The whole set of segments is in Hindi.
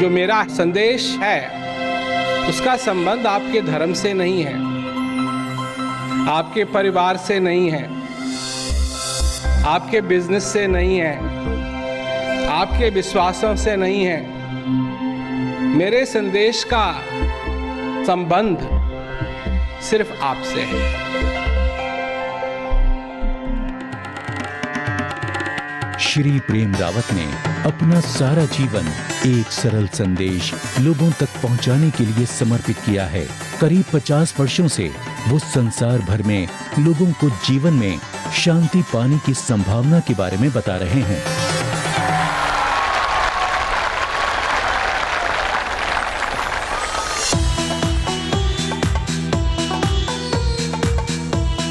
जो मेरा संदेश है उसका संबंध आपके धर्म से नहीं है, आपके परिवार से नहीं है, आपके बिजनेस से नहीं है, आपके विश्वासों से नहीं है। मेरे संदेश का संबंध सिर्फ आपसे है। श्री प्रेम रावत ने अपना सारा जीवन एक सरल संदेश लोगों तक पहुंचाने के लिए समर्पित किया है। करीब 50 वर्षों से वो संसार भर में लोगों को जीवन में शांति पाने की संभावना के बारे में बता रहे हैं।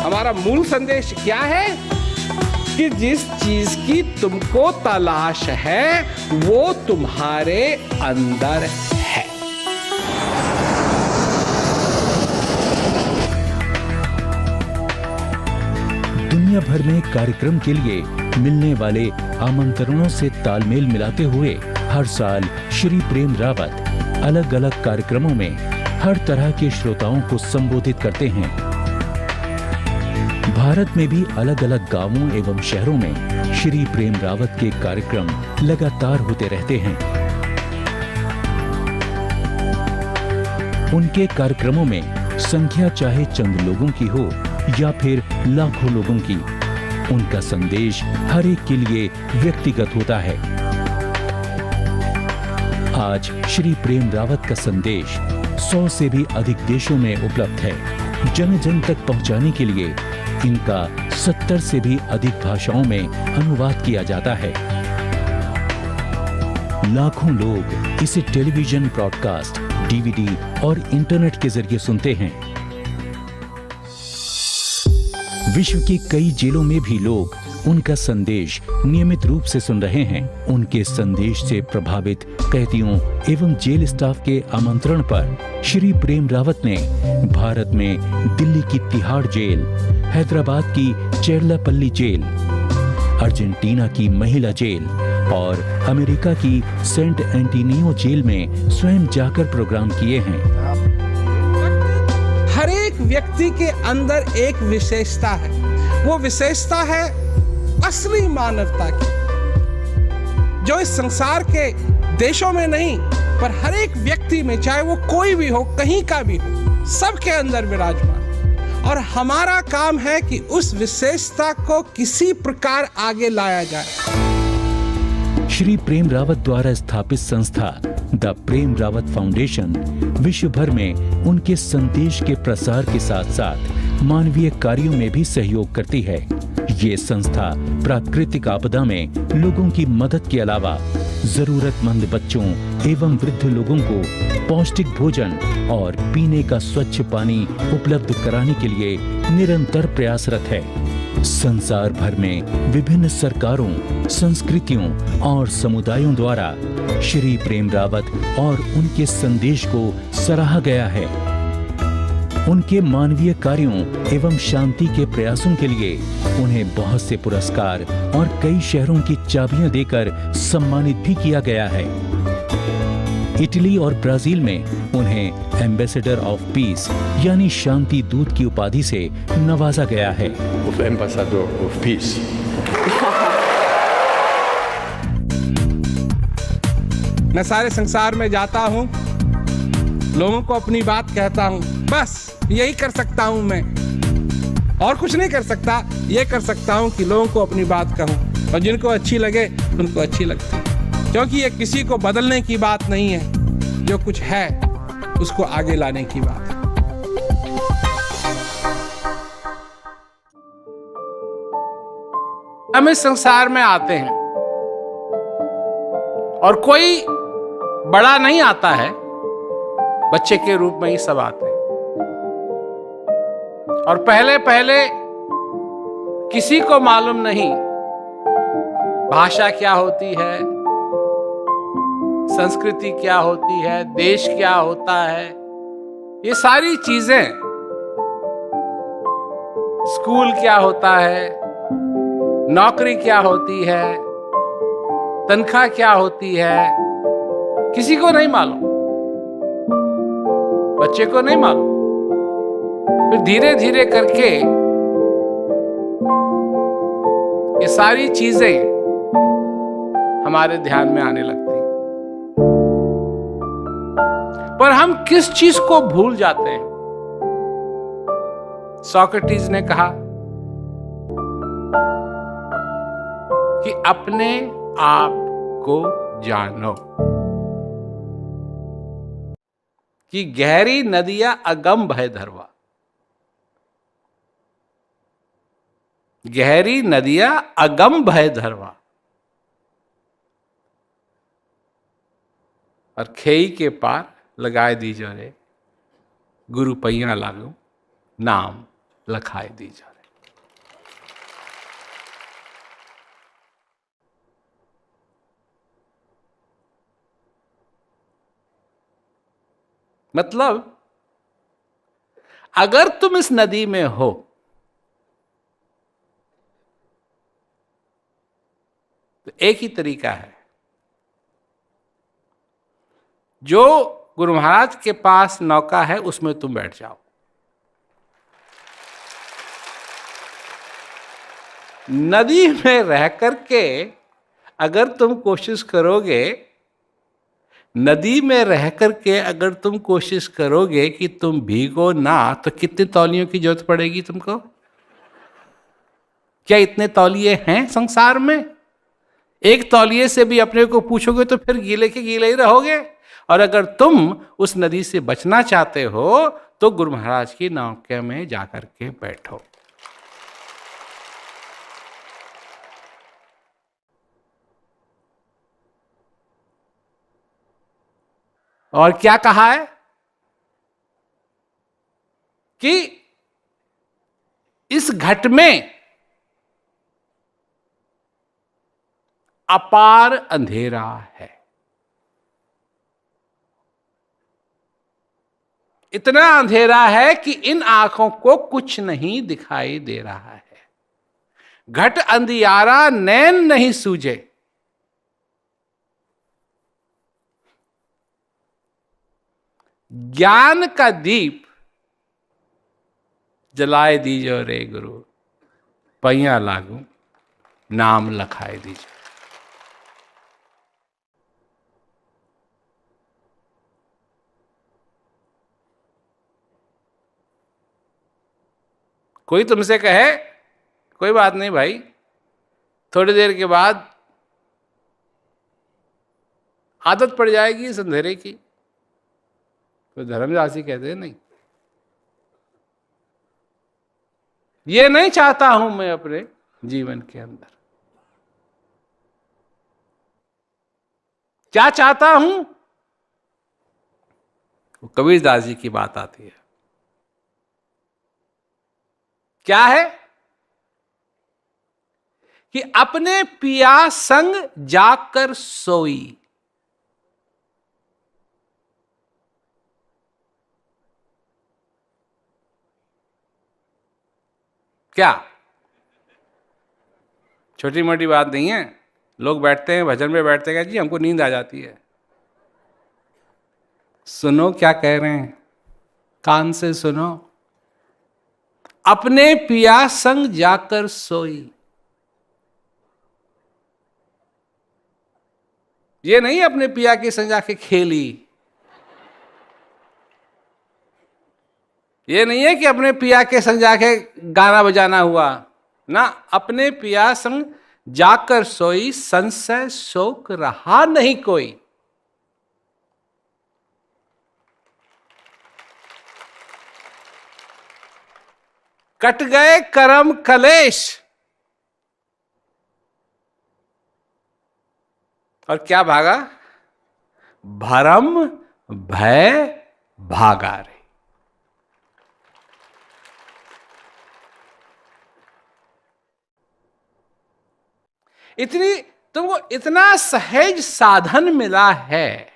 हमारा मूल संदेश क्या है कि जिस चीज की तुमको तलाश है वो तुम्हारे अंदर है। दुनिया भर में कार्यक्रम के लिए मिलने वाले आमंत्रणों से तालमेल मिलाते हुए हर साल श्री प्रेम रावत अलग अलग कार्यक्रमों में हर तरह के श्रोताओं को संबोधित करते हैं। भारत में भी अलग अलग गांवों एवं शहरों में श्री प्रेम रावत के कार्यक्रम लगातार होते रहते हैं। उनके कार्यक्रमों में संख्या चाहे चंद लोगों की हो या फिर लाखों लोगों की, उनका संदेश हर एक के लिए व्यक्तिगत होता है। आज श्री प्रेम रावत का संदेश 100 से भी अधिक देशों में उपलब्ध है। जन जन तक पहुंचाने के लिए इनका 70 से भी अधिक भाषाओं में अनुवाद किया जाता है। लाखों लोग इसे टेलीविजन ब्रॉडकास्ट, डीवीडी और इंटरनेट के जरिए सुनते हैं। विश्व की कई जेलों में भी लोग उनका संदेश नियमित रूप से सुन रहे हैं। उनके संदेश से प्रभावित कैदियों एवं जेल स्टाफ के आमंत्रण पर श्री प्रेम रावत ने भारत में दिल्ली की तिहाड़ जेल, हैदराबाद की चेरलापल्ली जेल, अर्जेंटीना की महिला जेल और अमेरिका की सेंट एंटोनियो जेल में स्वयं जाकर प्रोग्राम किए हैं। हर एक व्यक्ति के अंदर एक विशेषता है। वो विशेषता है असली मानवता की, जो इस संसार के देशों में नहीं पर हर एक व्यक्ति में, चाहे वो कोई भी हो, कहीं का भी हो, सबके अंदर विराजमान। और हमारा काम है कि उस विशेषता को किसी प्रकार आगे लाया जाए। श्री प्रेम रावत द्वारा स्थापित संस्था द प्रेम रावत फाउंडेशन विश्व भर में उनके संदेश के प्रसार के साथ साथ मानवीय कार्यों में भी सहयोग करती है। ये संस्था प्राकृतिक आपदा में लोगों की मदद के अलावा जरूरतमंद बच्चों एवं वृद्ध लोगों को पौष्टिक भोजन और पीने का स्वच्छ पानी उपलब्ध कराने के लिए निरंतर प्रयासरत है। संसार भर में विभिन्न सरकारों, संस्कृतियों और समुदायों द्वारा श्री प्रेम रावत और उनके संदेश को सराहा गया है। उनके मानवीय कार्यों एवं शांति के प्रयासों के लिए उन्हें बहुत से पुरस्कार और कई शहरों की चाबियां देकर सम्मानित भी किया गया है। इटली और ब्राजील में उन्हें एम्बेसडर ऑफ पीस यानी शांति दूत की उपाधि से नवाजा गया है। Ambassador of peace. मैं सारे संसार में जाता हूँ, लोगों को अपनी बात कहता हूँ, बस यही कर सकता हूँ मैं, और कुछ नहीं कर सकता। ये कर सकता हूँ कि लोगों को अपनी बात कहूँ और जिनको अच्छी लगे उनको अच्छी लगती है, क्योंकि ये किसी को बदलने की बात नहीं है, जो कुछ है उसको आगे लाने की बात है। हम इस संसार में आते हैं और कोई बड़ा नहीं आता है, बच्चे के रूप में ही सब आते हैं। और पहले पहले किसी को मालूम नहीं भाषा क्या होती है, संस्कृति क्या होती है, देश क्या होता है। ये सारी चीजें, स्कूल क्या होता है, नौकरी क्या होती है, तनख्वाह क्या होती है, किसी को नहीं मालूम, बच्चे को नहीं मालूम। फिर धीरे धीरे करके ये सारी चीजें हमारे ध्यान में आने लगती हैं। पर हम किस चीज को भूल जाते हैं? सोक्रेटिस ने कहा कि अपने आप को जानो, कि गहरी नदियां अगम भय धरवा। गहरी नदियां अगम भय धरवा, और खेई के पार लगाए दीजो रे, गुरु पैया लागू नाम लखाए दीजो रे। मतलब अगर तुम इस नदी में हो तो एक ही तरीका है, जो गुरु महाराज के पास नौका है उसमें तुम बैठ जाओ। नदी में रह करके अगर तुम कोशिश करोगे, नदी में रह करके अगर तुम कोशिश करोगे कि तुम भीगो ना, तो कितने तौलियों की जरूरत पड़ेगी तुमको? क्या इतने तौलिए हैं संसार में? एक तौलिए से भी अपने को पूछोगे तो फिर गीले के गीले ही रहोगे। और अगर तुम उस नदी से बचना चाहते हो तो गुरु महाराज की नौके में जाकर के बैठो। और क्या कहा है कि इस घट में अपार अंधेरा है। इतना अंधेरा है कि इन आंखों को कुछ नहीं दिखाई दे रहा है। घट अंधियारा नैन नहीं सूझे, ज्ञान का दीप जलाए दीजो रे गुरु, पैया लागू नाम लखाए दीजो। कोई तुमसे कहे कोई बात नहीं भाई, थोड़ी देर के बाद आदत पड़ जाएगी इस अंधेरे की, तो धर्मदास जी कहते हैं नहीं, ये नहीं चाहता हूं मैं अपने जीवन के अंदर। क्या चाहता हूं? कबीरदास जी की बात आती है। क्या है? कि अपने पिया संग जाकर सोई। क्या छोटी मोटी बात नहीं है। लोग बैठते हैं भजन में, बैठते हैं जी हमको नींद आ जाती है। सुनो क्या कह रहे हैं, कान से सुनो। अपने पिया संग जाकर सोई। ये नहीं अपने पिया के संग जाके खेली, ये नहीं है कि अपने पिया के संग जाके गाना बजाना हुआ ना। अपने पिया संग जाकर सोई, संशय शोक रहा नहीं कोई। कट गए कर्म कलेश, और क्या भागा? भरम भय भागा रे। तुमको इतना सहज साधन मिला है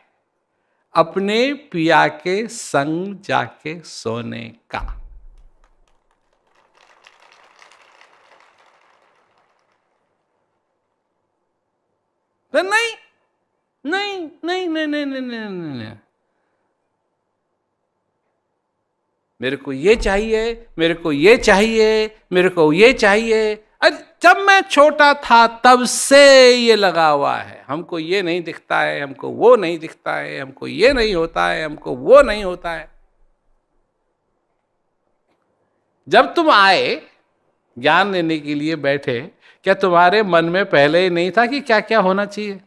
अपने पिया के संग जाके सोने का। तो नहीं, नहीं नहीं नहीं नहीं नहीं नहीं नहीं, नहीं। मेरे को ये चाहिए, मेरे को ये चाहिए, मेरे को ये चाहिए। अरे जब मैं छोटा था तब से ये लगा हुआ है, हमको ये नहीं दिखता है, हमको वो नहीं दिखता है, हमको ये नहीं होता है, हमको वो नहीं होता है। जब तुम आए ज्ञान लेने के लिए बैठे, क्या तुम्हारे मन में पहले ही नहीं था कि क्या क्या होना चाहिए?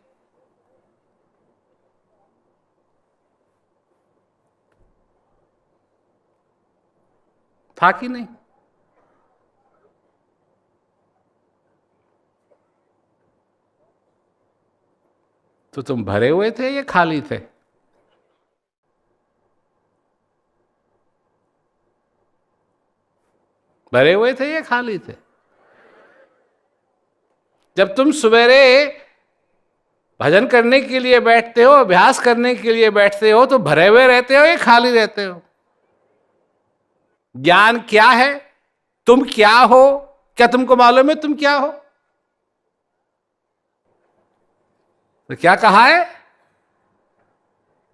था कि नहीं? तो तुम भरे हुए थे या खाली थे? भरे हुए थे या खाली थे? जब तुम सवेरे भजन करने के लिए बैठते हो, अभ्यास करने के लिए बैठते हो, तो भरे हुए रहते हो या खाली रहते हो? ज्ञान क्या है? तुम क्या हो? क्या तुमको मालूम है तुम क्या हो? तो क्या कहा है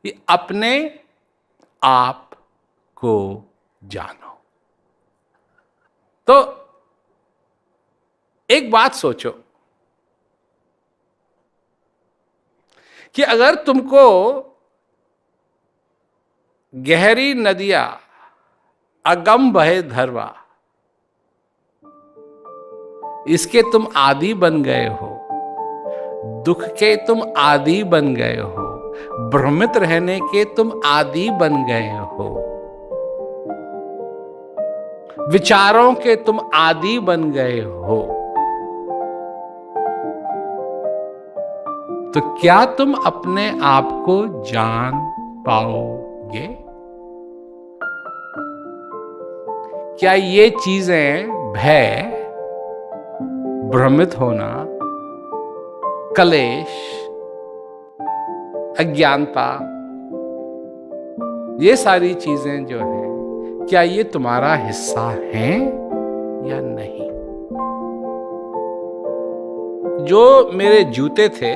कि अपने आप को जानो। तो एक बात सोचो कि अगर तुमको गहरी नदियां अगम बहे धरवा, इसके तुम आदी बन गए हो, दुख के तुम आदी बन गए हो, भ्रमित रहने के तुम आदी बन गए हो, विचारों के तुम आदी बन गए हो, तो क्या तुम अपने आप को जान पाओगे? क्या ये चीजें भय, भ्रमित होना, कलेश, अज्ञानता, ये सारी चीजें जो हैं, क्या ये तुम्हारा हिस्सा हैं या नहीं? जो मेरे जूते थे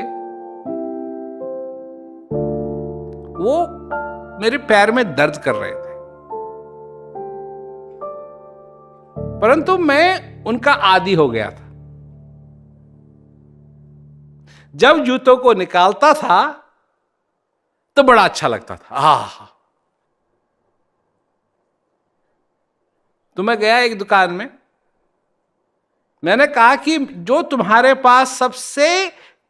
वो मेरे पैर में दर्द कर रहे थे, परंतु मैं उनका आदी हो गया था। जब जूतों को निकालता था तो बड़ा अच्छा लगता था। तो मैं गया एक दुकान में, मैंने कहा कि जो तुम्हारे पास सबसे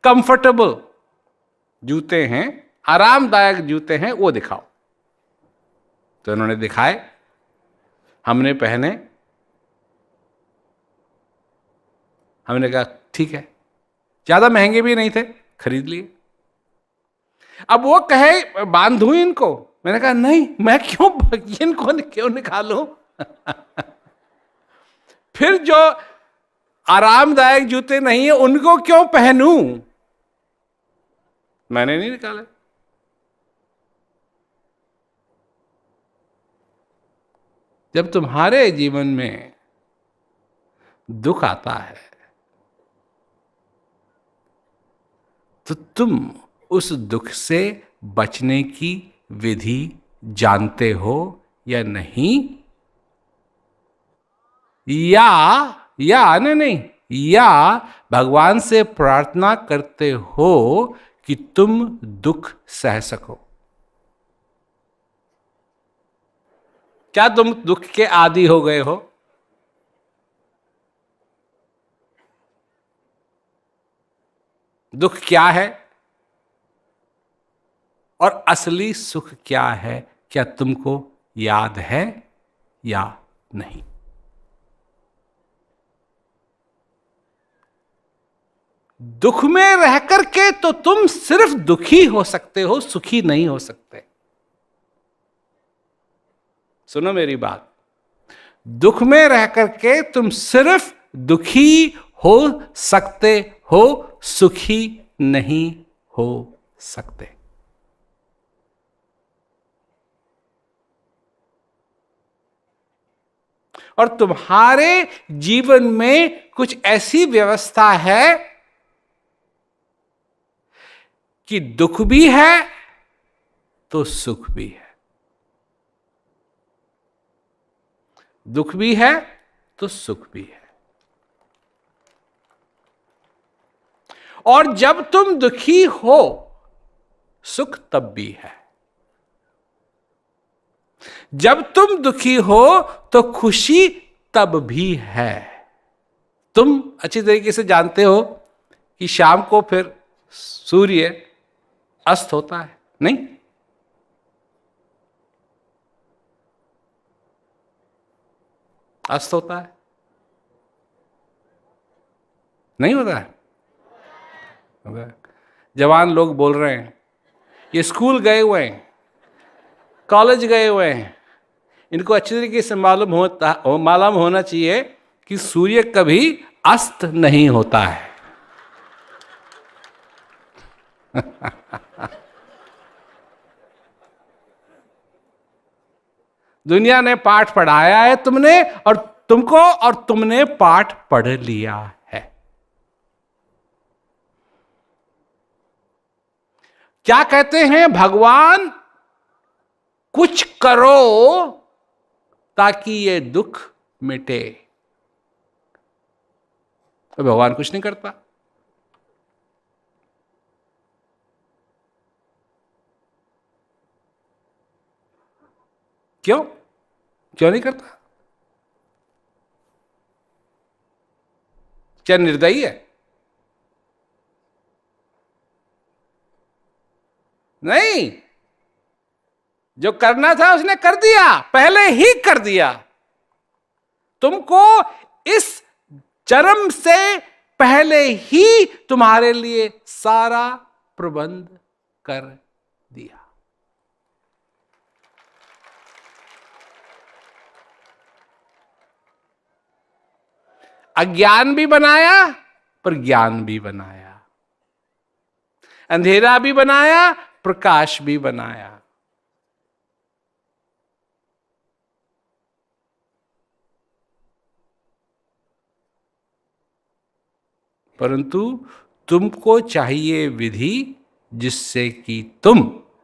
कंफर्टेबल जूते हैं, आरामदायक जूते हैं, वो दिखाओ। तो उन्होंने दिखाए, हमने पहने, हमने कहा ठीक है, ज्यादा महंगे भी नहीं थे, खरीद लिए। अब वो कहे बांधूं इनको, मैंने कहा नहीं, मैं क्यों निकालूं? फिर जो आरामदायक जूते नहीं है उनको क्यों पहनूं? मैंने नहीं निकाले। जब तुम्हारे जीवन में दुख आता है तो तुम उस दुख से बचने की विधि जानते हो या नहीं? या भगवान से प्रार्थना करते हो कि तुम दुख सह सको? क्या तुम दुख के आदी हो गए हो? दुख क्या है और असली सुख क्या है, क्या तुमको याद है या नहीं? दुख में रह करके तो तुम सिर्फ दुखी हो सकते हो, सुखी नहीं हो सकते। सुनो मेरी बात, दुख में रह करके तुम सिर्फ दुखी हो सकते हो, सुखी नहीं हो सकते। और तुम्हारे जीवन में कुछ ऐसी व्यवस्था है कि दुख भी है तो सुख भी है, दुख भी है तो सुख भी है। और जब तुम दुखी हो सुख तब भी है, जब तुम दुखी हो तो खुशी तब भी है। तुम अच्छी तरीके से जानते हो कि शाम को फिर सूर्य अस्त होता है, नहीं? अस्त होता है, नहीं होता है? जवान लोग बोल रहे हैं, ये स्कूल गए हुए हैं, कॉलेज गए हुए हैं, इनको अच्छी तरीके से मालूम होना चाहिए कि सूर्य कभी अस्त नहीं होता है। दुनिया ने पाठ पढ़ाया है तुमने और तुमको, और तुमने पाठ पढ़ लिया है। क्या कहते हैं भगवान? कुछ करो ताकि ये दुख मिटे। तो भगवान कुछ नहीं करता। क्यों? क्यों नहीं करता? क्या निर्दयी है? नहीं, जो करना था उसने कर दिया, पहले ही कर दिया। तुमको इस जन्म से पहले ही तुम्हारे लिए सारा प्रबंध कर दिया। अज्ञान भी बनाया पर ज्ञान भी बनाया, अंधेरा भी बनाया, प्रकाश भी बनाया। परंतु तुमको चाहिए विधि जिससे कि तुम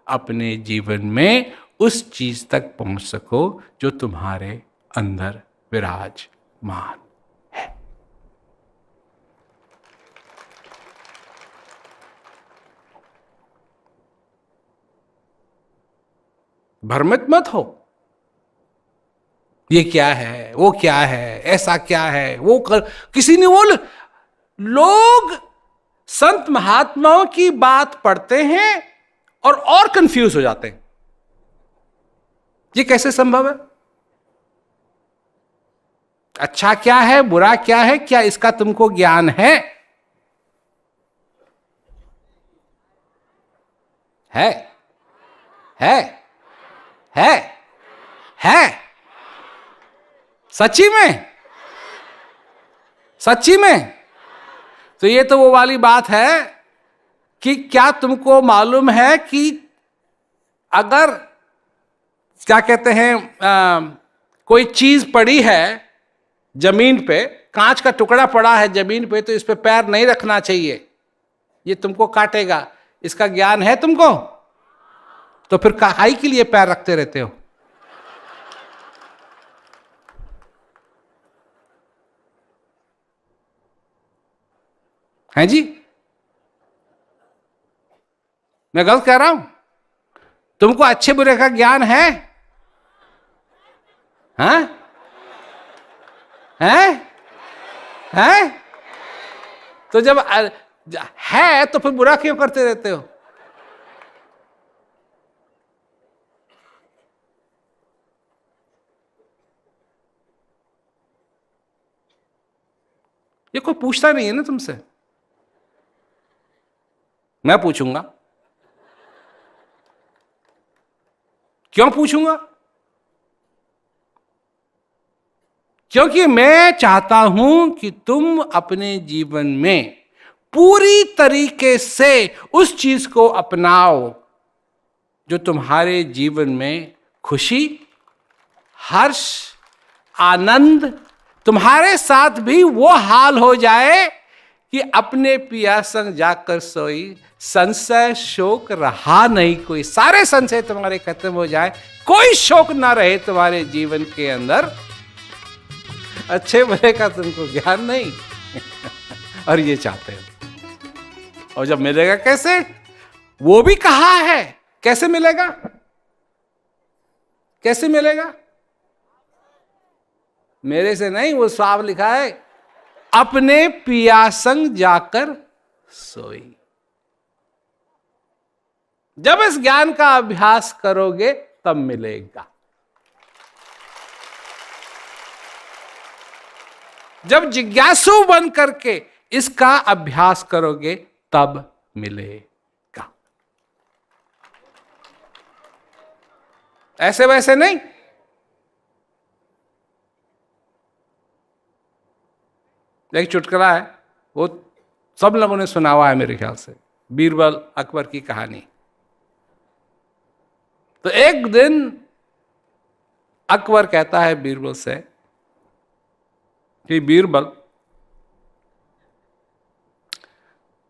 अपने जीवन में उस चीज तक पहुंच सको जो तुम्हारे अंदर विराजमान है। भ्रमित मत हो, ये क्या है, वो क्या है, ऐसा क्या है, वो किसी ने बोल। लोग संत महात्माओं की बात पढ़ते हैं और कंफ्यूज हो जाते हैं। ये कैसे संभव है? अच्छा क्या है, बुरा क्या है, क्या इसका तुमको ज्ञान है? है है है है सच्ची में, सच्ची में। तो ये तो वो वाली बात है कि क्या तुमको मालूम है कि अगर क्या कहते हैं कोई चीज पड़ी है जमीन पे, कांच का टुकड़ा पड़ा है जमीन पे, तो इस पे पैर नहीं रखना चाहिए, ये तुमको काटेगा। इसका ज्ञान है तुमको? तो फिर काहे के लिए पैर रखते रहते हो? हैं जी? मैं गलत कह रहा हूं? तुमको अच्छे बुरे का ज्ञान है? हैं? हैं? हैं? तो जब है तो फिर बुरा क्यों करते रहते हो? ये कोई पूछता नहीं है ना तुमसे, मैं पूछूंगा। क्यों पूछूंगा? क्योंकि मैं चाहता हूं कि तुम अपने जीवन में पूरी तरीके से उस चीज को अपनाओ जो तुम्हारे जीवन में खुशी, हर्ष, आनंद, तुम्हारे साथ भी वो हाल हो जाए कि अपने पिया संग जाकर सोई, संशय शोक रहा नहीं कोई। सारे संशय तुम्हारे खत्म हो जाए, कोई शोक ना रहे तुम्हारे जीवन के अंदर, अच्छे बुरे का तुमको ज्ञान नहीं और ये चाहते हो। और जब मिलेगा कैसे, वो भी कहा है, कैसे मिलेगा, कैसे मिलेगा? मेरे से नहीं, वो साफ लिखा है, अपने पिया संग जाकर सोई। जब इस ज्ञान का अभ्यास करोगे तब मिलेगा। जब जिज्ञासु बन करके इसका अभ्यास करोगे तब मिलेगा, ऐसे वैसे नहीं। एक चुटकुला है, वो सब लोगों ने सुना हुआ है मेरे ख्याल से, बीरबल अकबर की कहानी। तो एक दिन अकबर कहता है बीरबल से कि बीरबल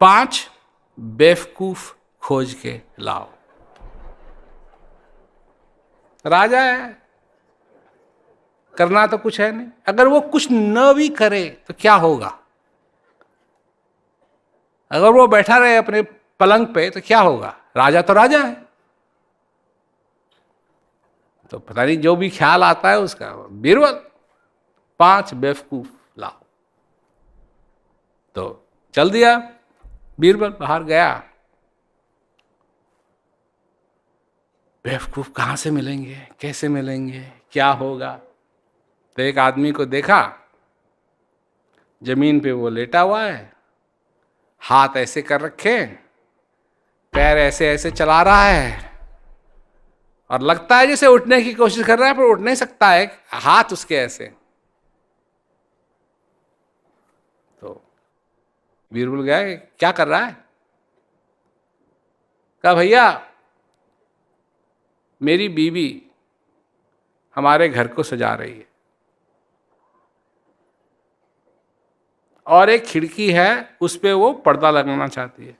5 बेवकूफ खोज के लाओ। राजा है, करना तो कुछ है नहीं, अगर वो कुछ न भी करे तो क्या होगा? अगर वो बैठा रहे अपने पलंग पे तो क्या होगा? राजा तो राजा है, तो पता नहीं जो भी ख्याल आता है उसका। बीरबल 5 बेवकूफ लाओ। तो चल दिया बीरबल, बाहर गया। बेवकूफ कहाँ से मिलेंगे, कैसे मिलेंगे, क्या होगा? तो एक आदमी को देखा, जमीन पे वो लेटा हुआ है, हाथ ऐसे कर रखे, पैर ऐसे ऐसे चला रहा है, और लगता है जैसे उठने की कोशिश कर रहा है पर उठ नहीं सकता है, हाथ उसके ऐसे। तो बीरबल गए, क्या कर रहा है? कहा भैया मेरी बीवी हमारे घर को सजा रही है, और एक खिड़की है उस पे वो पर्दा लगाना चाहती है,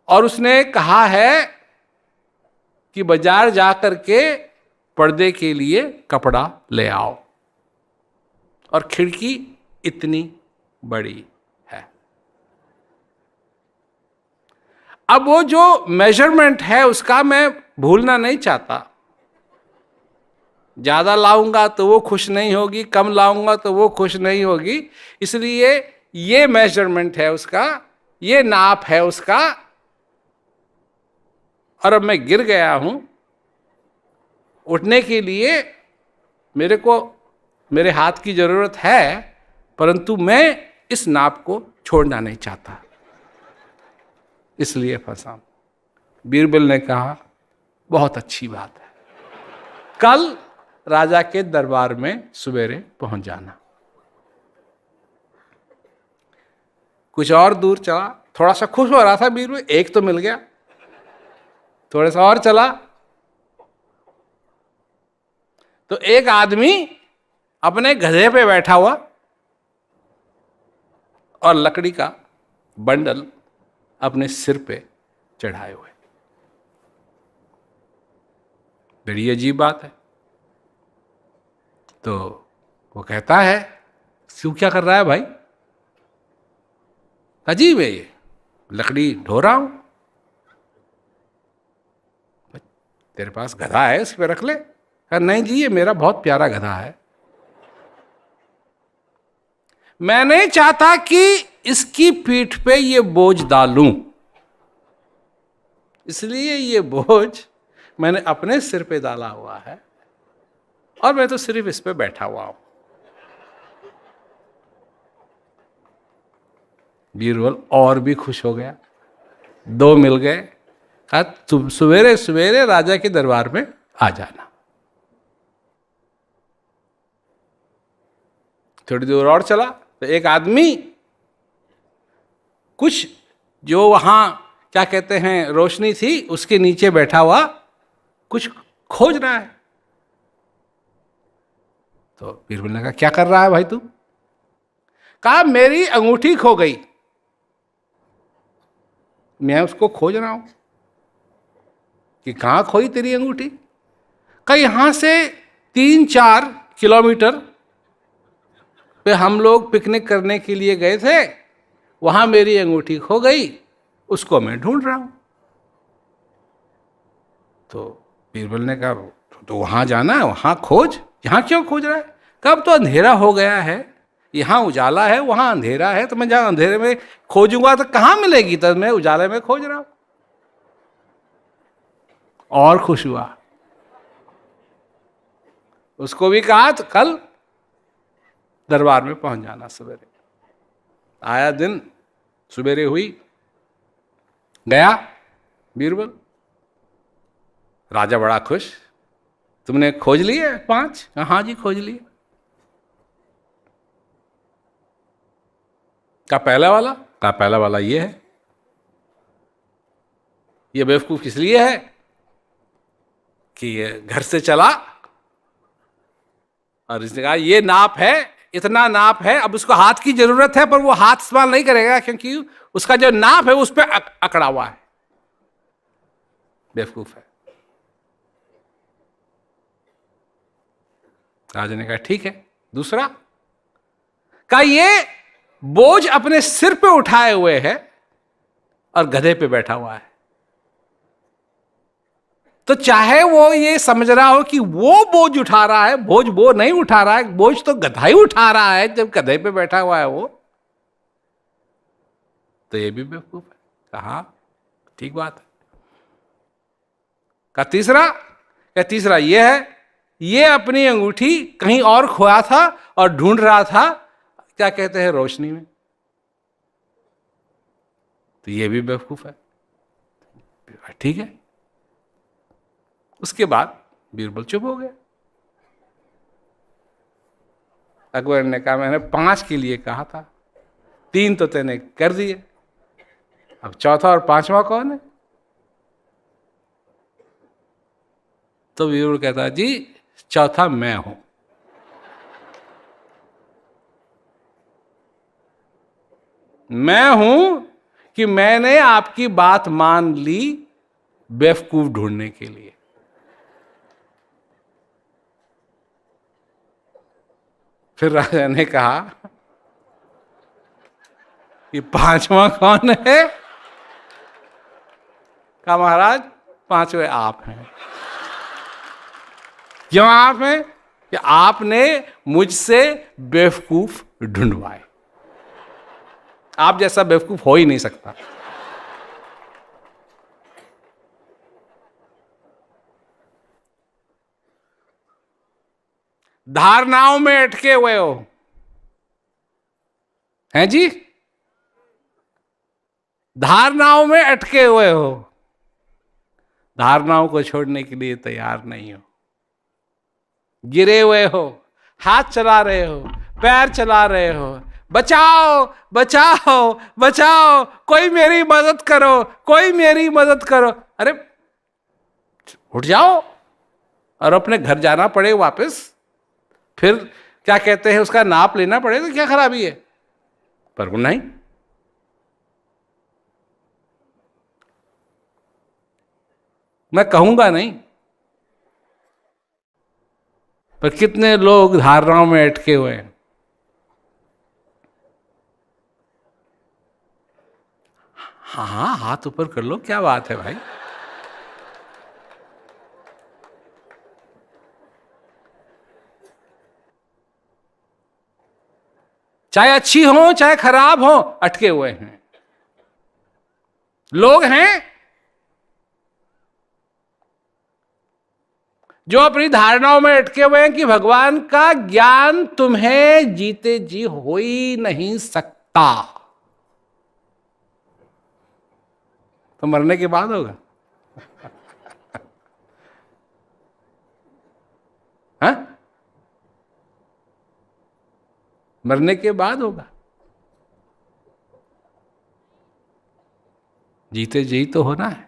और उसने कहा है कि बाजार जा करके पर्दे के लिए कपड़ा ले आओ, और खिड़की इतनी बड़ी है। अब वो जो मेजरमेंट है उसका मैं भूलना नहीं चाहता। ज्यादा लाऊंगा तो वो खुश नहीं होगी, कम लाऊंगा तो वो खुश नहीं होगी, इसलिए ये मेजरमेंट है उसका, ये नाप है उसका, और अब मैं गिर गया हूं, उठने के लिए मेरे को मेरे हाथ की जरूरत है, परंतु मैं इस नाप को छोड़ना नहीं चाहता, इसलिए फंसा। बीरबल ने कहा बहुत अच्छी बात है, कल राजा के दरबार में सवेरे पहुंच जाना। कुछ और दूर चला, थोड़ा सा खुश हो रहा था बीरबल, एक तो मिल गया। थोड़ा सा और चला तो एक आदमी अपने गधे पे बैठा हुआ और लकड़ी का बंडल अपने सिर पे चढ़ाए हुए। बड़ी अजीब बात है। तो वो कहता है तू क्या कर रहा है भाई? अजीब है, ये लकड़ी ढो रहा हूं। तेरे पास गधा है, उस पर रख ले। कहा नहीं जी, ये मेरा बहुत प्यारा गधा है, मैं नहीं चाहता कि इसकी पीठ पे ये बोझ डालूं, इसलिए ये बोझ मैंने अपने सिर पे डाला हुआ है, और मैं तो सिर्फ इस पे बैठा हुआ हूं। बीरबल और भी खुश हो गया, 2 मिल गए। कहा तुम सवेरे सवेरे राजा के दरबार में आ जाना। थोड़ी दूर और चला तो एक आदमी कुछ जो वहां क्या कहते हैं रोशनी थी उसके नीचे बैठा हुआ कुछ खोज रहा है। तो बीरबल ने कहा क्या कर रहा है भाई तू? कहा मेरी अंगूठी खो गई। मैं उसको खोज रहा हूं कि कहां खोई तेरी अंगूठी। कहा यहां से 3-4 किलोमीटर पे हम लोग पिकनिक करने के लिए गए थे, वहां मेरी अंगूठी खो गई, उसको मैं ढूंढ रहा हूं। तो बीरबल ने कहा तो वहां जाना है, वहां खोज, यहां क्यों खोज रहा है। कब तो अंधेरा हो गया है, यहां उजाला है वहां अंधेरा है, तो मैं जहां अंधेरे में खोजूंगा तो कहां मिलेगी, तो मैं उजाले में खोज रहा हूं। और खुश हुआ। उसको भी कहा तो कल दरबार में पहुंच जाना सवेरे। आया दिन, सवेरे हुई, गया बीरबल। राजा बड़ा खुश, तुमने खोज लिए 5? हाँ जी खोज लिए। क्या पहला वाला? क्या पहला वाला ये है। ये बेवकूफ किस लिए है कि ये घर से चला और इसने कहा ये नाप है, इतना नाप है, अब उसको हाथ की जरूरत है पर वो हाथ इस्तेमाल नहीं करेगा क्योंकि उसका जो नाप है उस पर अकड़ा हुआ है। बेवकूफ है। राजा ने कहा ठीक है। दूसरा, कहा ये बोझ अपने सिर पे उठाए हुए है और गधे पे बैठा हुआ है, तो चाहे वो ये समझ रहा हो कि वो बोझ उठा रहा है, बोझ वो नहीं उठा रहा है, बोझ तो गधा ही उठा रहा है जब गधे पे बैठा हुआ है वो, तो ये भी बेवकूफ है। कहा ठीक बात है। का तीसरा ये है, ये अपनी अंगूठी कहीं और खोया था और ढूंढ रहा था, क्या कहते हैं, रोशनी में, तो ये भी बेवकूफ है। ठीक है। उसके बाद बीरबल चुप हो गया। अकबर ने कहा मैंने 5 के लिए कहा था, 3 तो तूने कर दिए, अब चौथा और 5वां कौन है। तो बीरबल कहता जी चौथा मैं हूं। मैं हूं कि मैंने आपकी बात मान ली बेवकूफ ढूंढने के लिए। फिर राजा ने कहा कि 5वां कौन है। कहा महाराज 5वें आप हैं। क्यों आप हैं? कि आपने मुझसे बेवकूफ ढूंढवाए। आप जैसा बेवकूफ हो ही नहीं सकता। धारणाओं में अटके हुए हो, हैं जी, धारणाओं में अटके हुए हो, धारणाओं को छोड़ने के लिए तैयार नहीं हो, गिरे हुए हो, हाथ चला रहे हो, पैर चला रहे हो, बचाओ बचाओ बचाओ, कोई मेरी मदद करो, कोई मेरी मदद करो। अरे उठ जाओ और अपने घर जाना पड़े वापस, फिर क्या कहते हैं उसका नाप लेना पड़े, तो क्या खराबी है। पर वो नहीं, मैं कहूंगा नहीं, पर कितने लोग धारणाओं में अटके हुए हैं। हाँ हाथ ऊपर कर लो, क्या बात है भाई। चाहे अच्छी हो चाहे खराब हो, अटके हुए हैं लोग हैं जो अपनी धारणाओं में अटके हुए हैं कि भगवान का ज्ञान तुम्हें जीते जी हो ही नहीं सकता, तो मरने के बाद होगा। हाँ? मरने के बाद होगा, जीते जी तो होना है।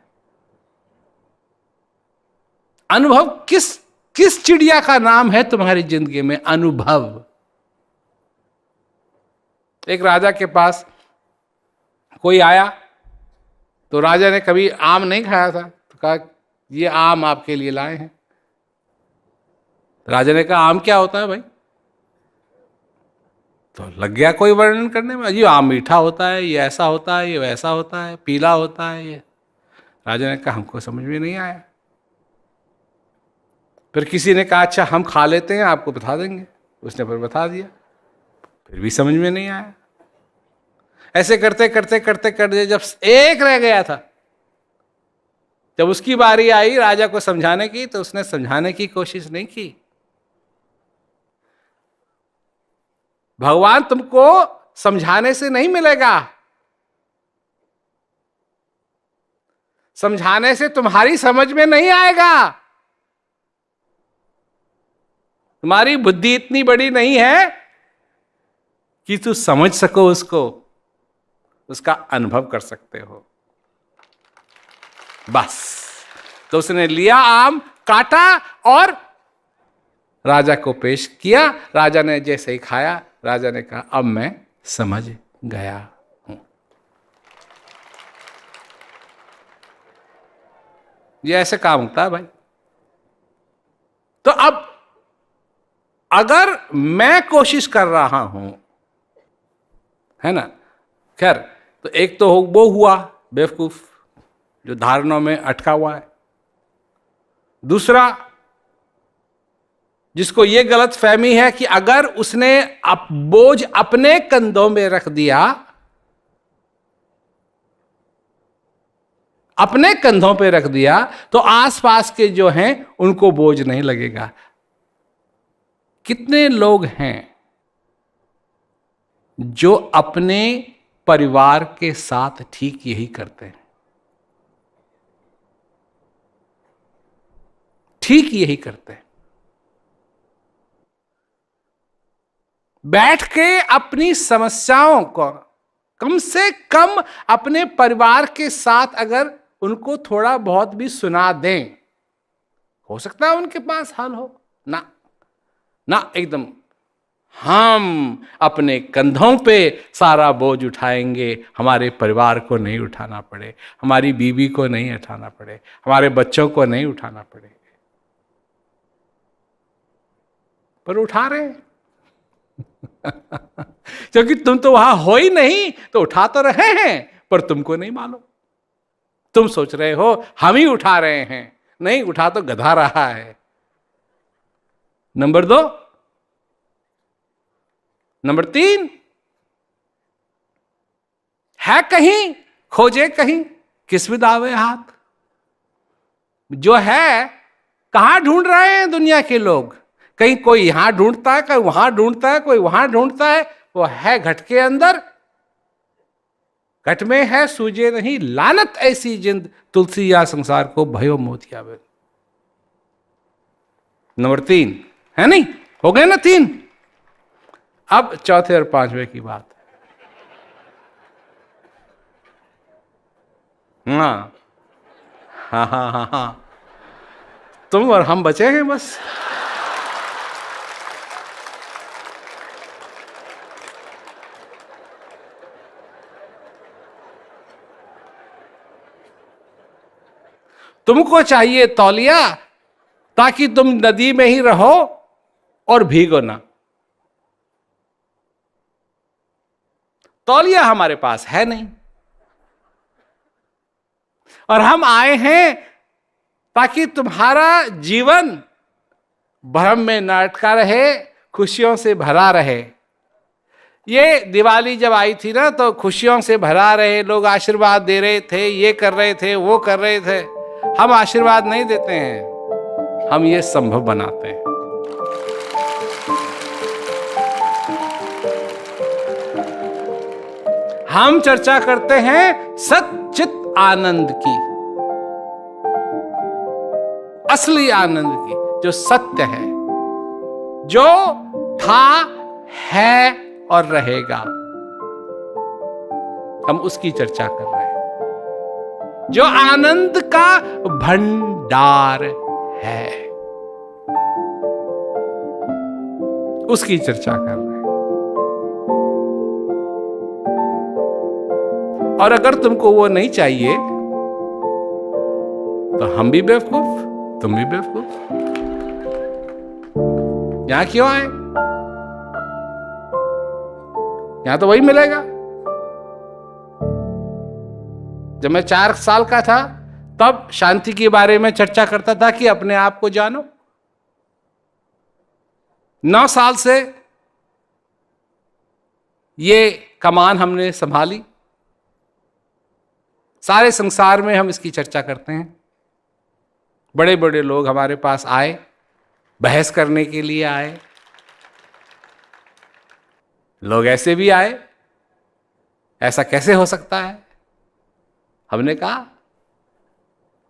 अनुभव किस चिड़िया का नाम है तुम्हारी जिंदगी में? अनुभव। एक राजा के पास कोई आया, तो राजा ने कभी आम नहीं खाया था, तो कहा ये आम आपके लिए लाए हैं। राजा ने कहा आम क्या होता है भाई? तो लग गया कोई वर्णन करने में, ये आम मीठा होता है, ये ऐसा होता है, ये वैसा होता है, पीला होता है ये। राजा ने कहा हमको समझ में नहीं आया। फिर किसी ने कहा अच्छा हम खा लेते हैं, आपको बता देंगे। उसने फिर बता दिया, फिर भी समझ में नहीं आया। ऐसे करते करते करते करते जब एक रह गया था, जब उसकी बारी आई राजा को समझाने की, तो उसने समझाने की कोशिश नहीं की। भगवान तुमको समझाने से नहीं मिलेगा, समझाने से तुम्हारी समझ में नहीं आएगा। तुम्हारी बुद्धि इतनी बड़ी नहीं है कि तू समझ सको उसको, उसका अनुभव कर सकते हो। बस तो उसने लिया आम, काटा और राजा को पेश किया। राजा ने जैसे ही खाया, राजा ने कहा अब मैं समझ गया हूं। ये ऐसे काम होता है भाई। तो अब अगर मैं कोशिश कर रहा हूं, है ना, खैर, तो एक तो वो हुआ बेवकूफ जो धारणों में अटका हुआ है। दूसरा, जिसको ये गलत फहमी है कि अगर उसने बोझ अपने कंधों में रख दिया, अपने कंधों पे रख दिया, तो आसपास के जो हैं उनको बोझ नहीं लगेगा। कितने लोग हैं जो अपने परिवार के साथ ठीक यही करते हैं, ठीक यही करते हैं। बैठ के अपनी समस्याओं को कम से कम अपने परिवार के साथ अगर उनको थोड़ा बहुत भी सुना दें, हो सकता है उनके पास हल हो। ना ना, एकदम हम अपने कंधों पे सारा बोझ उठाएंगे, हमारे परिवार को नहीं उठाना पड़े, हमारी बीवी को नहीं उठाना पड़े, हमारे बच्चों को नहीं उठाना पड़े, पर उठा रहे हैं। क्योंकि तुम तो वहां हो ही नहीं, तो उठा तो रहे हैं, पर तुमको नहीं मालूम। तुम सोच रहे हो हम ही उठा रहे हैं, नहीं, उठा तो गधा रहा है। नंबर 2, नंबर 3, है कहीं, खोजे कहीं, किस्मत आवे हाथ। जो है कहां ढूंढ रहे हैं दुनिया के लोग? कहीं कोई यहां ढूंढता है, कोई वहां ढूंढता है, कोई वहां ढूंढता है। वो है घट के अंदर, घट में है सूझे नहीं, लानत ऐसी जिंद, तुलसी या संसार को भयो मोतिया वे। नंबर 3 है नहीं, हो गए ना 3। अब चौथे और 5वें की बात है। हाँ हाँ हाँ हाँ हाँ, तुम और हम बचे हैं बस। तुमको चाहिए तौलिया, ताकि तुम नदी में ही रहो और भीगो ना। तौलिया हमारे पास है नहीं, और हम आए हैं ताकि तुम्हारा जीवन भ्रम में न अटका रहे, खुशियों से भरा रहे। ये दिवाली जब आई थी ना, तो खुशियों से भरा रहे, लोग आशीर्वाद दे रहे थे, ये कर रहे थे, वो कर रहे थे। हम आशीर्वाद नहीं देते हैं, हम ये संभव बनाते हैं। हम चर्चा करते हैं सच्चित आनंद की, असली आनंद की, जो सत्य है, जो था, है और रहेगा। हम उसकी चर्चा कर रहे हैं, जो आनंद का भंडार है, उसकी चर्चा कर रहे हैं। और अगर तुमको वो नहीं चाहिए तो हम भी बेवकूफ, तुम भी बेवकूफ। यहां क्यों आए? यहां तो वही मिलेगा। जब मैं 4 साल का था तब शांति के बारे में चर्चा करता था कि अपने आप को जानो। 9 साल से ये कमान हमने संभाली। सारे संसार में हम इसकी चर्चा करते हैं। बड़े बड़े लोग हमारे पास आए, बहस करने के लिए आए। लोग ऐसे भी आए, ऐसा कैसे हो सकता है? हमने कहा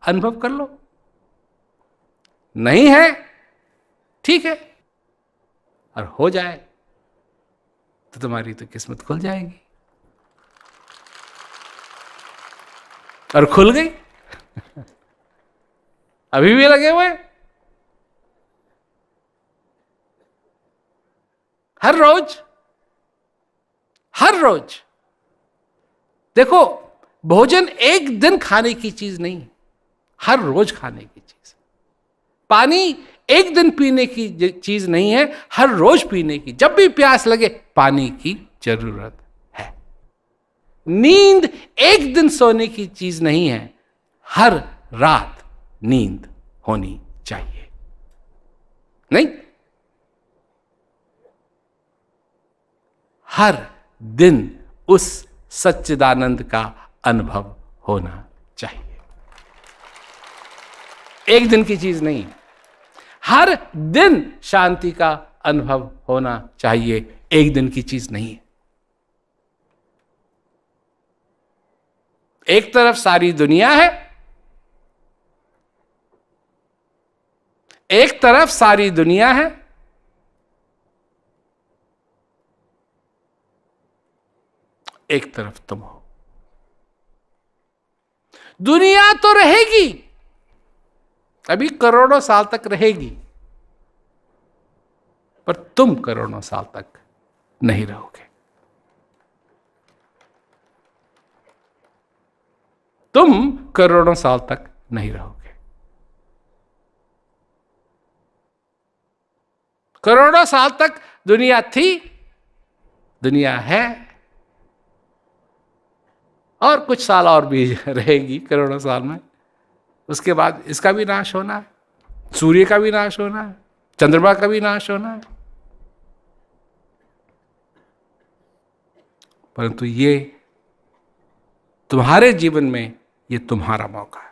अनुभव कर लो, नहीं है ठीक है, और हो जाए तो तुम्हारी तो किस्मत खुल जाएगी। और खुल गई। अभी भी लगे हुए हर रोज, हर रोज। देखो, भोजन एक दिन खाने की चीज नहीं, हर रोज खाने की चीज। पानी एक दिन पीने की चीज नहीं है, हर रोज पीने की। जब भी प्यास लगे पानी की जरूरत है। नींद एक दिन सोने की चीज नहीं है, हर रात नींद होनी चाहिए। नहीं, हर दिन उस सच्चिदानंद का अनुभव होना चाहिए। एक दिन की चीज नहीं, हर दिन शांति का अनुभव होना चाहिए, एक दिन की चीज नहीं है। एक तरफ सारी दुनिया है, एक तरफ सारी दुनिया है, एक तरफ तुम हो। दुनिया तो रहेगी, अभी करोड़ों साल तक रहेगी, पर तुम करोड़ों साल तक नहीं रहोगे। तुम करोड़ों साल तक नहीं रहोगे। करोड़ों साल तक दुनिया थी, दुनिया है, और कुछ साल और भी रहेगी करोड़ों साल में। उसके बाद इसका भी नाश होना है, सूर्य का भी नाश होना है, चंद्रमा का भी नाश होना है। परंतु ये तुम्हारे जीवन में, ये तुम्हारा मौका है।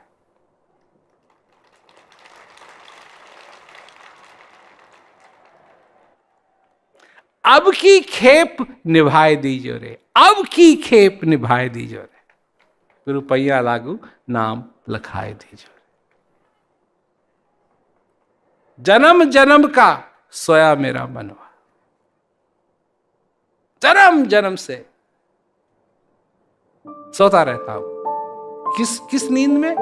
अब की खेप निभाए दीजो रे, अब की खेप निभाए दीजो रे, रुपया लागू नाम लखाए दीजो रे। जन्म जन्म का सोया मेरा मनवा, जन्म जन्म से सोता रहता हूं। किस नींद में?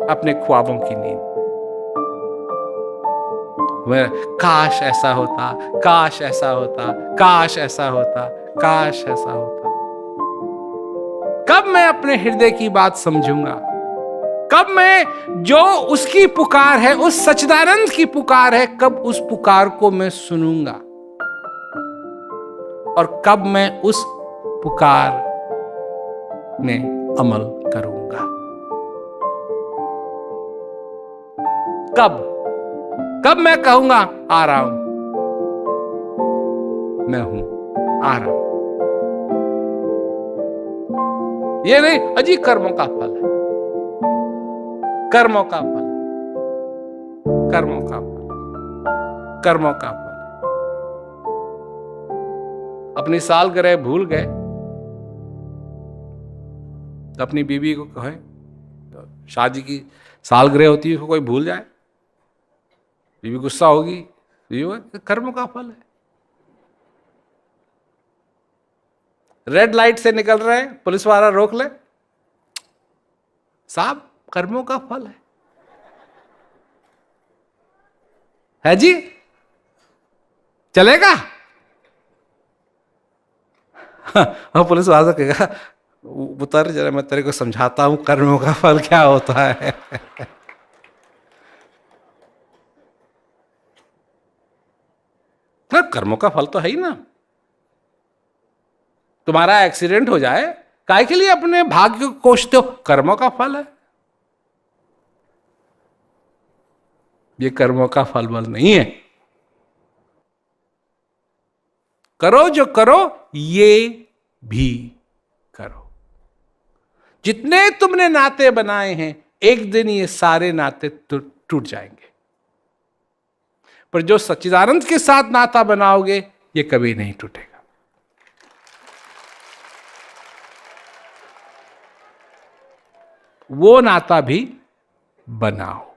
अपने ख्वाबों की नींद। वह काश ऐसा होता, काश ऐसा होता, काश ऐसा होता, काश ऐसा होता। कब मैं अपने हृदय की बात समझूंगा? कब मैं जो उसकी पुकार है, उस सच्चिदानंद की पुकार है, कब उस पुकार को मैं सुनूंगा? और कब मैं उस पुकार में अमल करूंगा? कब मैं कहूंगा आ रहा हूं, मैं हूं, आ रहा हूं। ये नहीं अजी कर्मों का फल है, कर्मों का फल, कर्मों का फल, कर्मों का फल। अपनी सालगिरह भूल गए तो अपनी बीवी को कहे, तो शादी की सालगिरह होती है, कोई भूल जाए, बीवी गुस्सा होगी, बीवी कर्मों का फल है। रेड लाइट से निकल रहे हैं, पुलिस वाला रोक ले, साहब कर्मों का फल है जी, चलेगा? और पुलिस वाला कहेगा उतर जरा, मैं तेरे को समझाता हूं कर्मों का फल क्या होता है। ना कर्मों का फल तो है ही ना। तुम्हारा एक्सीडेंट हो जाए, काहे के लिए अपने भाग्य को कोसते हो? कर्मों का फल है। ये कर्मों का फल बल नहीं है। करो जो करो ये भी करो। जितने तुमने नाते बनाए हैं, एक दिन ये सारे नाते टूट जाएंगे, पर जो सच्चिदानंद के साथ नाता बनाओगे ये कभी नहीं टूटेगा। वो नाता भी बनाओ।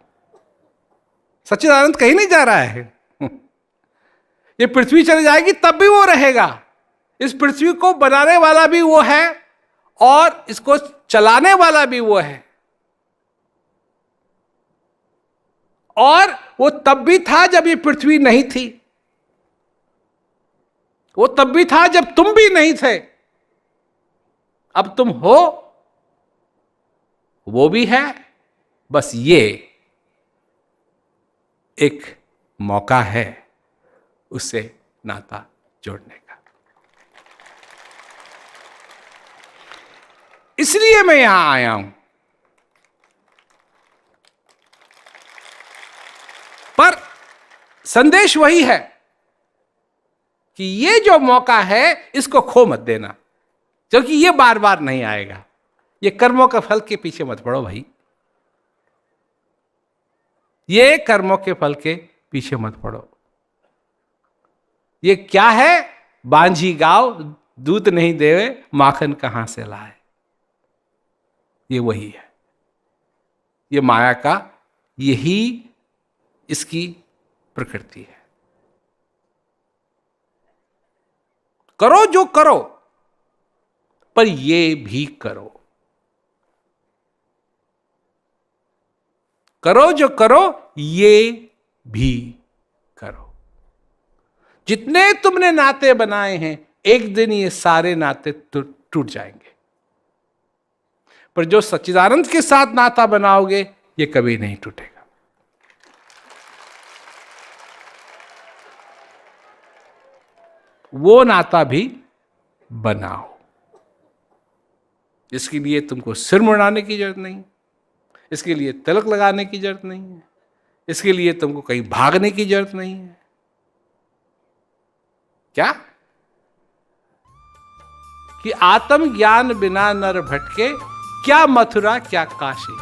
सच्चिदानंद कहीं नहीं जा रहा है। ये पृथ्वी चली जाएगी तब भी वो रहेगा। इस पृथ्वी को बनाने वाला भी वो है और इसको चलाने वाला भी वो है। और वो तब भी था जब ये पृथ्वी नहीं थी। वो तब भी था जब तुम भी नहीं थे। अब तुम हो, वो भी है। बस ये एक मौका है उससे नाता जोड़ने का। इसलिए मैं यहां आया हूं। पर संदेश वही है कि ये जो मौका है इसको खो मत देना, क्योंकि ये बार बार नहीं आएगा। ये कर्मों के फल के पीछे मत पड़ो भाई। ये कर्मों के फल के पीछे मत पड़ो। ये क्या है? बांझी गाओ दूध नहीं देवे, माखन कहां से लाए। ये वही है। ये माया का यही इसकी प्रकृति है। करो जो करो, पर ये भी करो। करो जो करो ये भी करो। जितने तुमने नाते बनाए हैं, एक दिन ये सारे नाते टूट जाएंगे, पर जो सच्चिदानंद के साथ नाता बनाओगे ये कभी नहीं टूटेगा। वो नाता भी बनाओ। इसके लिए तुमको सिर मुड़ाने की जरूरत नहीं, इसके लिए तिलक लगाने की जरूरत नहीं है, इसके लिए तुमको कहीं भागने की जरूरत नहीं है। क्या कि आत्म ज्ञान बिना नर भटके, क्या मथुरा क्या काशी।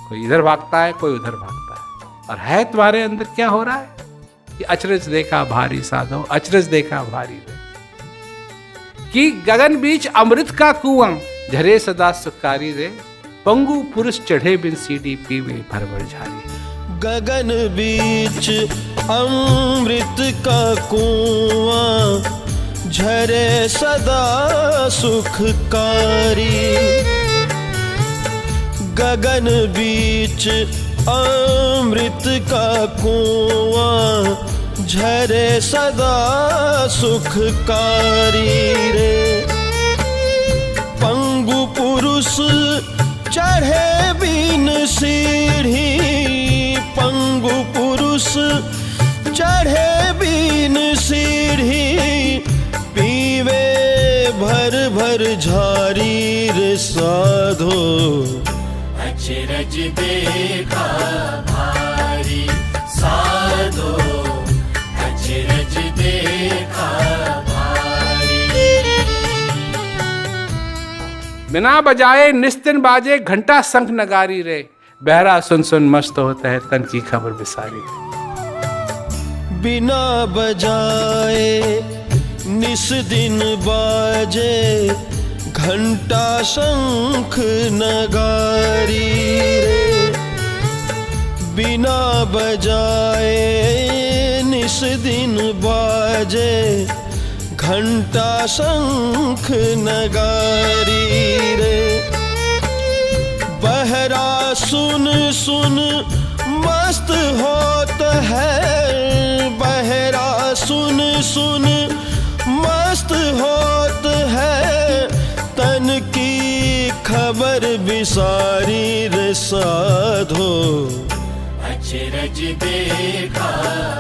कोई इधर भागता है, कोई उधर भागता है, और है तुम्हारे अंदर क्या हो रहा है कि अचरज देखा भारी साधो, अचरज देखा भारी रे, कि गगन बीच अमृत का कुआं, झरे सदा सुखारी रे, पंगु पुरुष चढ़े बिन सीढ़ी पीवे भर भर झारी। गगन बीच अमृत का कुआं, झरे सदा सुखकारी। गगन बीच अमृत का कुआं, झरे सदा सुखकारी रे। पंगु पुरुष चढ़े बिन सीढ़ी, पंगु पुरुष चढ़े बिन सीढ़ी, पीवे भर भर झारी रे साधो। अचरज देखा भारी साधो, अचरज देखा भारी। बिना बजाए निस्तिन बाजे, घंटा शंख नगारी रे, बहरा सुन सुन मस्त होता है तन की खबर बिसारी। बिना बजाए निस दिन बाजे, घंटा शंख नगारी रे। बिना बजाए निस दिन बाजे, घंटा शंख नगारी रे। बहरा सुन सुन मस्त होत है, बहरा सुन सुन मस्त मस्त होत है तन की खबर बिसारी रे साधो। अचरज देखा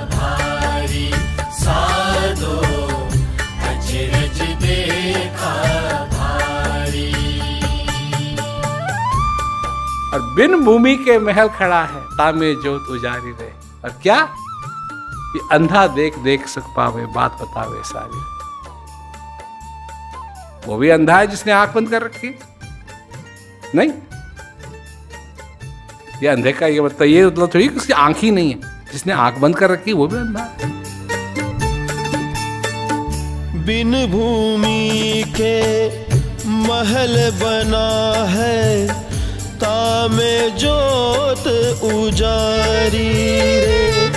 भारी साधो, अचरज देखा भारी। और बिन भूमि के महल खड़ा है, तामे जोत उजारी रहे। और क्या कि अंधा देख देख सुख पावे, बात बतावे सारी। वो भी अंधा है जिसने आंख बंद कर रखी? नहीं, ये अंधे का ये मतलब ये मतलब थोड़ी कि उसकी आंख ही नहीं है। जिसने आंख बंद कर रखी वो भी अंधा है। बिन भूमि के महल बना है, तामे जोत उजारी रे।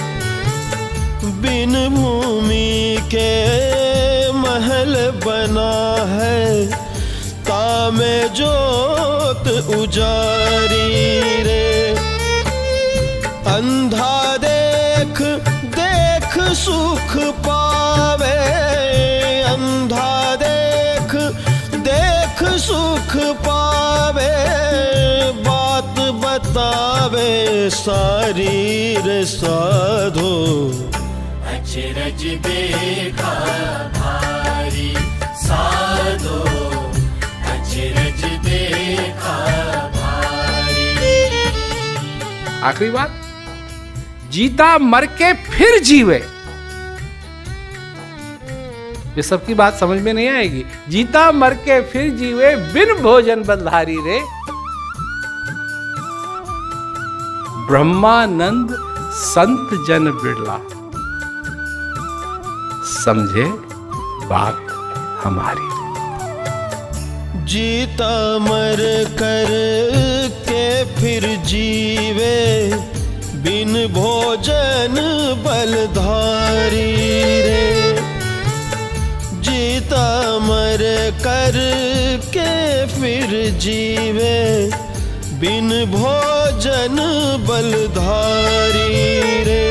बिन भूमि के महल बना है, तामे जोत उजारी रे। अंधा देख देख सुख पावे, अंधा देख देख सुख पावे, बात बतावे सारी रे साधो। अचरज देखा भारी साधो, अचरज देखा भारी। आखिरी बात, जीता मर के फिर जीवे। ये सबकी बात समझ में नहीं आएगी। जीता मर के फिर जीवे, बिन भोजन बंधारी रे। ब्रह्मानंद संत जन बिरला, समझे बात हमारी। जीता मर कर के फिर जीवे, बिन भोजन बलधारी रे। जीता मर कर के फिर जीवे, बिन भोजन बलधारी रे।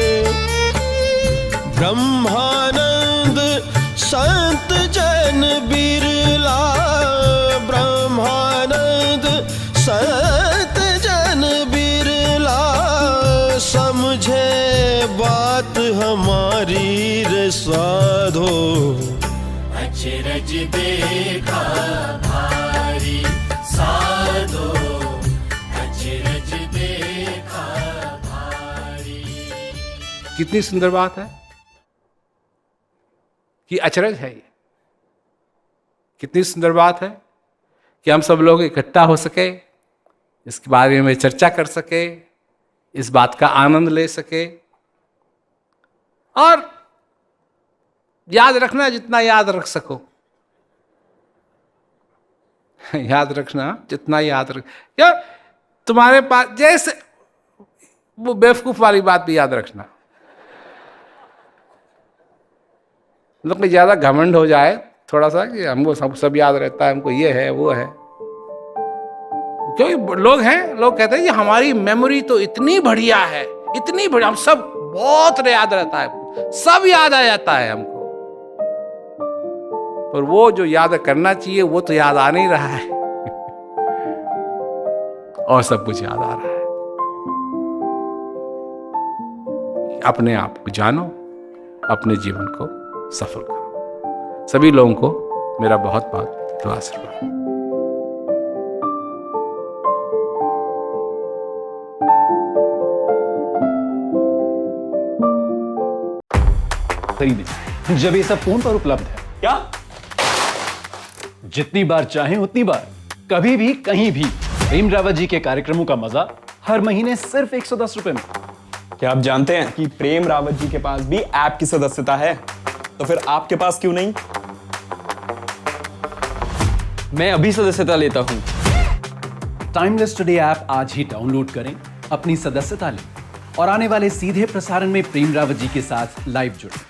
ब्रह्मानंद संत जन बिरला, ब्रह्मानंद संत जन बिरला, समझे बात हमारी रे साधो। अचरज देखा भारी साधो, अचरज देखा भारी। कितनी सुंदर बात है कि अचरज है ये। कितनी सुंदर बात है कि हम सब लोग इकट्ठा हो सके, इसके बारे में चर्चा कर सके, इस बात का आनंद ले सके। और याद रखना जितना याद रख सको, याद रखना जितना याद रख। क्या तुम्हारे पास जैसे वो बेवकूफ वाली बात भी याद रखना। मतलब कि ज्यादा घमंड हो जाए थोड़ा सा कि हमको सब याद रहता है, हमको ये है वो है। क्योंकि लोग हैं, लोग कहते हैं कि हमारी मेमोरी तो इतनी बढ़िया है, इतनी बढ़िया, हम सब बहुत याद रहता है, सब याद आ जाता है हमको। पर वो जो याद करना चाहिए वो तो याद आ नहीं रहा है और सब कुछ याद आ रहा है। अपने आप को जानो, अपने जीवन को सफल करो। सभी लोगों को मेरा बहुत बहुत दुआ आशीर्वाद। खरीदें जब ये सब फोन पर उपलब्ध है। क्या? जितनी बार चाहें उतनी बार, कभी भी कहीं भी प्रेम रावत जी के कार्यक्रमों का मजा हर महीने सिर्फ 110 रुपए में। क्या आप जानते हैं कि प्रेम रावत जी के पास भी ऐप की सदस्यता है? तो फिर आपके पास क्यों नहीं? मैं अभी सदस्यता लेता हूं। टाइमलेस टुडे ऐप आज ही डाउनलोड करें, अपनी सदस्यता लें और आने वाले सीधे प्रसारण में प्रेम रावत जी के साथ लाइव जुड़ें।